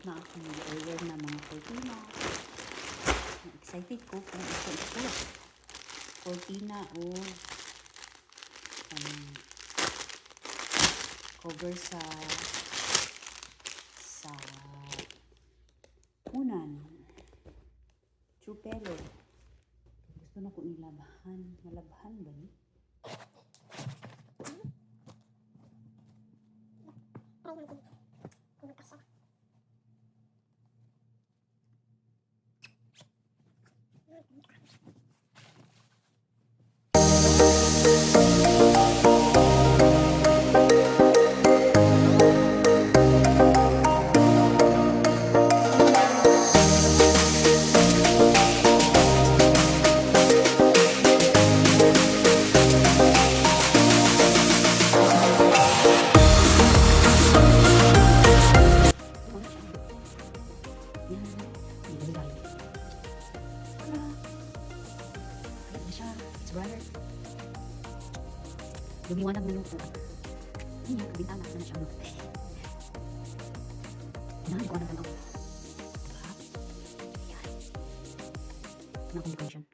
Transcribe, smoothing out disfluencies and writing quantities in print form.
na ako mag-order na mga cortina. Excited ko kung ito. Cortina o cover sa unan. True pelo. Gusto na ko nilabahan. Malabahan ba ni? Lumiwanag na yung po. Ay, yung bintana na siya. Hindi ko alam. Diba? Ayan. Ano ang condition?